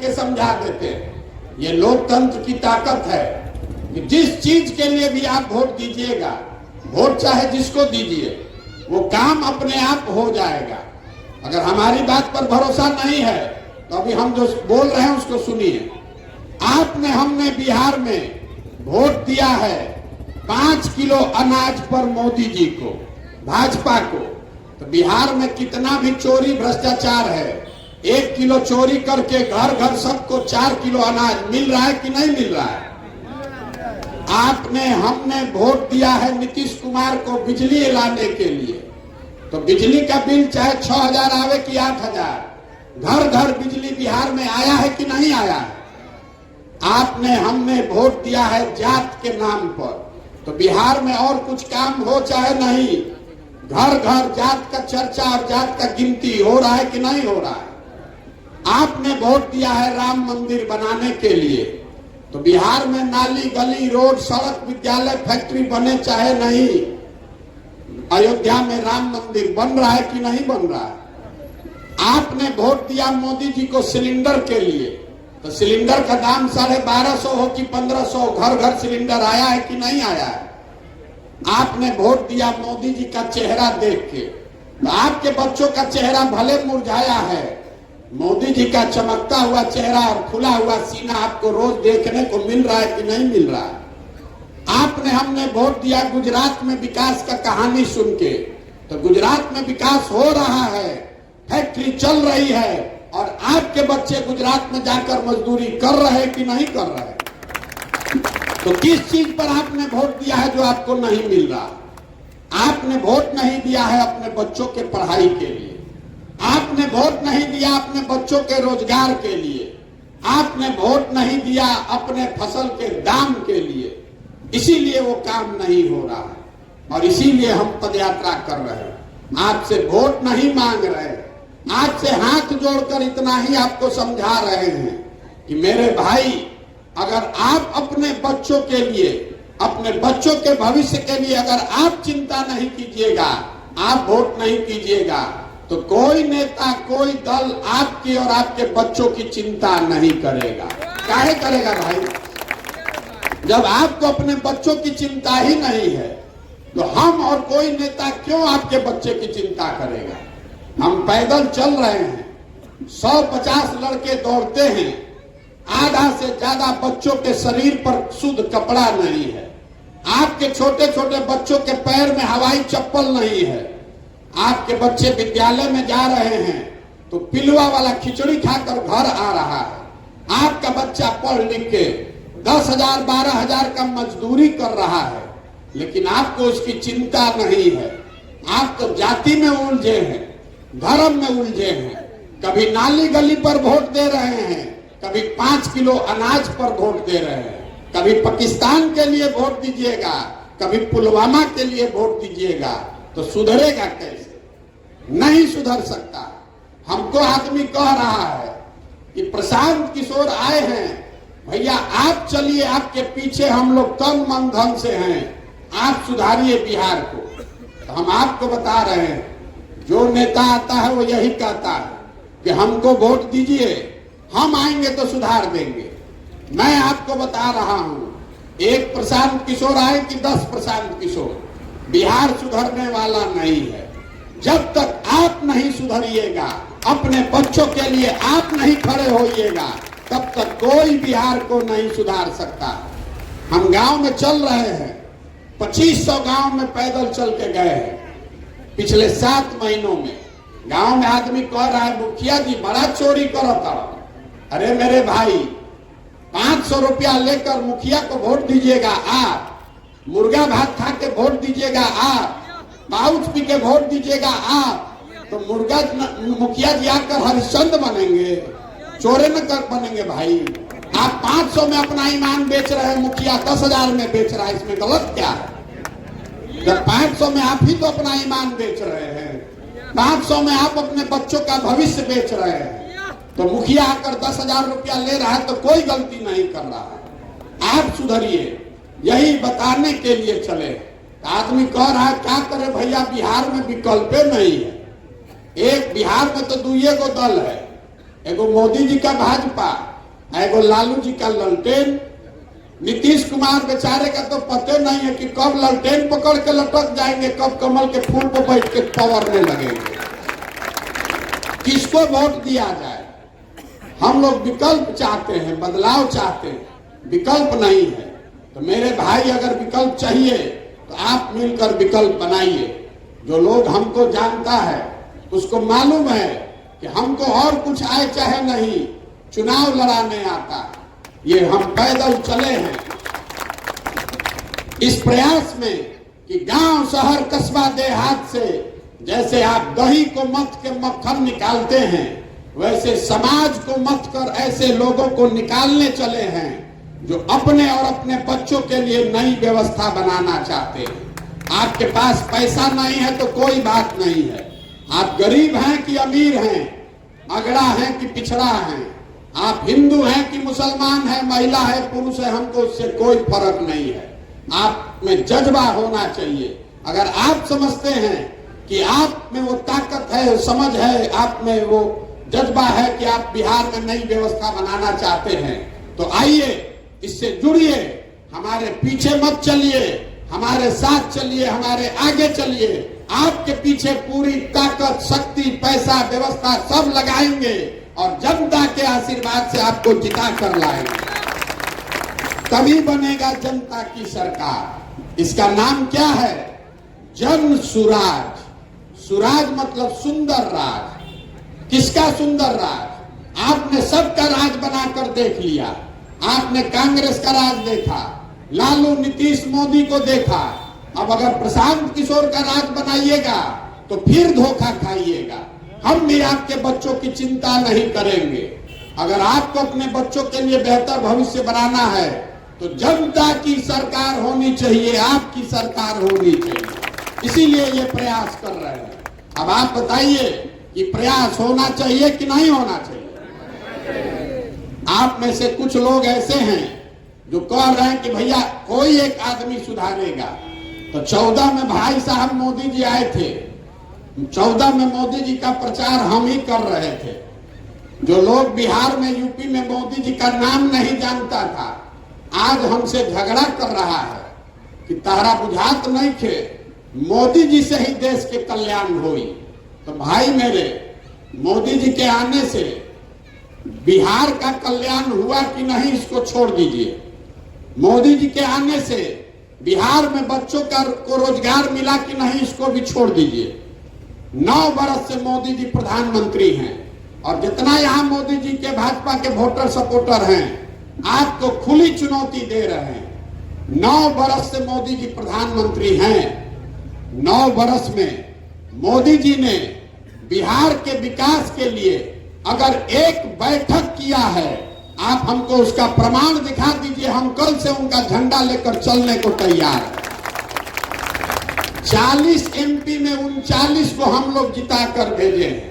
के समझा देते हैं। ये लोकतंत्र की ताकत है कि जिस चीज के लिए भी आप वोट दीजिएगा, वोट चाहे जिसको दीजिए, वो काम अपने आप हो जाएगा। अगर हमारी बात पर भरोसा नहीं है तो अभी हम जो बोल रहे हैं उसको सुनिए। हमने बिहार में वोट दिया है 5 किलो अनाज पर मोदी जी को, भाजपा को। तो बिहार में कितना भी चोरी भ्रष्टाचार है, 1 किलो चोरी करके घर घर सबको 4 किलो अनाज मिल रहा है कि नहीं मिल रहा है? हमने वोट दिया है नीतीश कुमार को बिजली लाने के लिए। तो बिजली का बिल चाहे 6,000 आवे कि 8,000, घर घर बिजली बिहार में आया है कि नहीं आया है? हमने वोट दिया है जात के नाम पर। तो बिहार में और कुछ काम हो चाहे नहीं, घर घर जात का चर्चा और जात का गिनती हो रहा है कि नहीं हो रहा है? आपने वोट दिया है राम मंदिर बनाने के लिए। तो बिहार में नाली गली रोड सड़क विद्यालय फैक्ट्री बने चाहे नहीं, अयोध्या में राम मंदिर बन रहा है कि नहीं बन रहा है? आपने वोट दिया मोदी जी को सिलेंडर के लिए। तो सिलेंडर का दाम 1250 हो कि 1500, घर घर सिलेंडर आया है कि नहीं आया है? आपने वोट दिया मोदी जी का चेहरा देख के। तो आपके बच्चों का चेहरा भले मुरझाया है, मोदी जी का चमकता हुआ चेहरा और खुला हुआ सीना आपको रोज देखने को मिल रहा है कि नहीं मिल रहा है? हमने वोट दिया गुजरात में विकास का कहानी सुन के। तो गुजरात में विकास हो रहा है, फैक्ट्री चल रही है, और आपके बच्चे गुजरात में जाकर मजदूरी कर रहे हैं कि नहीं कर रहे? तो किस चीज पर आपने वोट दिया है जो आपको नहीं मिल रहा? आपने वोट नहीं दिया है अपने बच्चों के पढ़ाई के लिए, आपने वोट नहीं दिया अपने बच्चों के रोजगार के लिए, आपने वोट नहीं दिया अपने फसल के दाम के लिए। इसीलिए वो काम नहीं हो रहा है और इसीलिए हम पदयात्रा कर रहे हैं। आपसे वोट नहीं मांग रहे हैं, आपसे हाथ जोड़कर इतना ही आपको समझा रहे हैं कि मेरे भाई, अगर आप अपने बच्चों के लिए, अपने बच्चों के भविष्य के लिए अगर आप चिंता नहीं कीजिएगा, आप वोट नहीं कीजिएगा, तो कोई नेता कोई दल आपकी और आपके बच्चों की चिंता नहीं करेगा। काहे करेगा भाई? जब आपको अपने बच्चों की चिंता ही नहीं है तो हम और कोई नेता क्यों आपके बच्चे की चिंता करेगा? हम पैदल चल रहे हैं, 150 लड़के दौड़ते हैं, आधा से ज्यादा बच्चों के शरीर पर शुद्ध कपड़ा नहीं है, आपके छोटे छोटे बच्चों के पैर में हवाई चप्पल नहीं है, आपके बच्चे विद्यालय में जा रहे हैं तो पिलुआ वाला खिचड़ी खाकर घर आ रहा है, आपका बच्चा पढ़ लिख के 10,000 12,000 का मजदूरी कर रहा है, लेकिन आपको उसकी चिंता नहीं है। आप तो जाति में उलझे हैं, धर्म में उलझे हैं, कभी नाली गली पर वोट दे रहे हैं, कभी 5 किलो अनाज पर वोट दे रहे हैं, कभी पाकिस्तान के लिए वोट दीजिएगा, कभी पुलवामा के लिए वोट दीजिएगा। तो सुधरेगा कैसे? नहीं सुधर सकता। हमको आदमी कह रहा है कि प्रशांत किशोर आए हैं, भैया आप चलिए, आपके पीछे हम लोग तन मन धन से हैं, आप सुधारिए बिहार को। तो हम आपको बता रहे हैं, जो नेता आता है वो यही कहता है कि हमको वोट दीजिए, हम आएंगे तो सुधार देंगे। मैं आपको बता रहा हूं, एक प्रशांत किशोर आए कि 10 प्रशांत किशोर, बिहार सुधरने वाला नहीं है। जब तक आप नहीं सुधरिएगा, अपने बच्चों के लिए आप नहीं खड़े होइएगा, तब तक कोई बिहार को नहीं सुधार सकता। हम गांव में चल रहे हैं, 2500 गांव में पैदल चल के गए हैं पिछले 7 महीनों में। गांव में आदमी कह रहा है मुखिया जी बड़ा चोरी करता। अरे मेरे भाई, 500 रुपया लेकर मुखिया को वोट दीजिएगा आप, मुर्गा भात खा के वोट दीजिएगा आप, पाउच पी के वोट दीजिएगा आप, तो मुखिया जी आकर हरिश्चंद्र बनेंगे, चोरे में कर बनेंगे भाई। आप 500 में अपना ईमान बेच रहे हैं, मुखिया 10,000 में बेच रहा है, इसमें गलत क्या है? जब 500 में आप ही तो अपना ईमान बेच रहे हैं, 500 में आप अपने बच्चों का भविष्य बेच रहे हैं, तो मुखिया आकर 10,000 रुपया ले रहा है तो कोई गलती नहीं कर रहा है। आप सुधरिए, यही बताने के लिए चले। आदमी कह रहा है क्या करे भैया, बिहार में विकल्प नहीं है। एक बिहार में तो 2 गो दल है, एगो मोदी जी का भाजपा, एगो लालू जी का ललटेन। नीतीश कुमार बेचारे का तो पता नहीं है कि कब ललटेन पकड़ के लटक जाएंगे, कब कमल के फूल पर बैठ के पवरने लगेंगे। किसको वोट दिया जाए? हम लोग विकल्प चाहते हैं, बदलाव चाहते हैं, विकल्प नहीं है। तो मेरे भाई, अगर विकल्प चाहिए तो आप मिलकर विकल्प बनाइए। जो लोग हमको जानता है उसको मालूम है कि हमको और कुछ आए चाहे नहीं, चुनाव लड़ाने आता है। ये हम पैदल चले हैं इस प्रयास में कि गांव, शहर, कस्बा, देहात से जैसे आप दही को मथ के मक्खन निकालते हैं, वैसे समाज को मथ कर ऐसे लोगों को निकालने चले हैं जो अपने और अपने बच्चों के लिए नई व्यवस्था बनाना चाहते हैं। आपके पास पैसा नहीं है तो कोई बात नहीं है, आप गरीब हैं कि अमीर हैं, अगड़ा हैं कि पिछड़ा हैं, आप हिंदू हैं कि मुसलमान हैं, महिला है, पुरुष है, हमको उससे कोई फर्क नहीं है। आप में जज्बा होना चाहिए। अगर आप समझते हैं कि आप में वो ताकत है, समझ है, आप में वो जज्बा है कि आप बिहार में नई व्यवस्था बनाना चाहते हैं, तो आइए, इससे जुड़िए, हमारे पीछे मत चलिए, हमारे साथ चलिए, हमारे आगे चलिए। आपके पीछे पूरी ताकत, शक्ति, पैसा, व्यवस्था सब लगाएंगे और जनता के आशीर्वाद से आपको जिता कर लाएंगे। तभी बनेगा जनता की सरकार। इसका नाम क्या है? जन सुराज। सुराज मतलब सुंदर राज। किसका सुंदर राज? आपने सबका राज बनाकर देख लिया। आपने कांग्रेस का राज देखा, लालू, नीतीश, मोदी को देखा। अब अगर प्रशांत किशोर का राज बनाइएगा तो फिर धोखा खाइएगा। हम भी आपके बच्चों की चिंता नहीं करेंगे। अगर आपको अपने बच्चों के लिए बेहतर भविष्य बनाना है तो जनता की सरकार होनी चाहिए, आपकी सरकार होनी चाहिए। इसीलिए ये प्रयास कर रहे हैं। अब आप बताइए कि प्रयास होना चाहिए कि नहीं होना चाहिए? आप में से कुछ लोग ऐसे हैं जो कह रहे हैं कि भैया कोई एक आदमी सुधारेगा। तो 14 में भाई साहब मोदी जी आए थे, 14 में मोदी जी का प्रचार हम ही कर रहे थे। जो लोग बिहार में, यूपी में मोदी जी का नाम नहीं जानता था, आज हमसे झगड़ा कर रहा है कि तारा बुझात नहीं थे, मोदी जी से ही देश के कल्याण हुई। तो भाई मेरे, मोदी जी के आने से बिहार का कल्याण हुआ कि नहीं, इसको छोड़ दीजिए। मोदी जी के आने से बिहार में बच्चों को रोजगार मिला कि नहीं, इसको भी छोड़ दीजिए। 9 बरस से मोदी जी प्रधानमंत्री हैं और जितना यहाँ मोदी जी के भाजपा के वोटर सपोर्टर हैं, आपको खुली चुनौती दे रहे हैं। 9 बरस से मोदी जी प्रधानमंत्री हैं। 9 बरस में मोदी जी ने बिहार के विकास के लिए अगर एक बैठक किया है, आप हमको उसका प्रमाण दिखा दीजिए। हम कल से उनका झंडा लेकर चलने को तैयार हैं। 40 एमपी में 39 को हम लोग जिता कर भेजे हैं।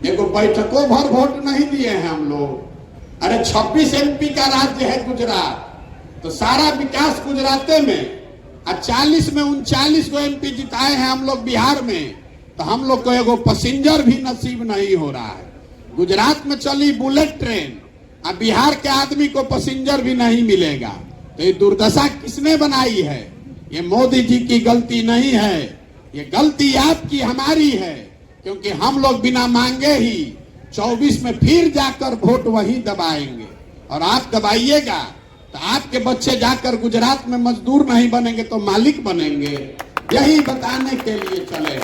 एगो बैठकों भर वोट नहीं दिए हैं हम लोग। अरे 26 एमपी का राज्य है गुजरात, तो सारा विकास गुजराते में, और 40 में 39 को एमपी जिताए हैं हम लोग बिहार में। तो हम लोग को एगो पैसेंजर भी नसीब नहीं हो रहा है। गुजरात में चली बुलेट ट्रेन, अब बिहार के आदमी को पैसेंजर भी नहीं मिलेगा। तो ये दुर्दशा किसने बनाई है? ये मोदी जी की गलती नहीं है, ये गलती आपकी, हमारी है। क्योंकि हम लोग बिना मांगे ही 24 में फिर जाकर वोट वहीं दबाएंगे। और आप दबाइएगा तो आपके बच्चे जाकर गुजरात में मजदूर नहीं बनेंगे तो मालिक बनेंगे। यही बताने के लिए चले।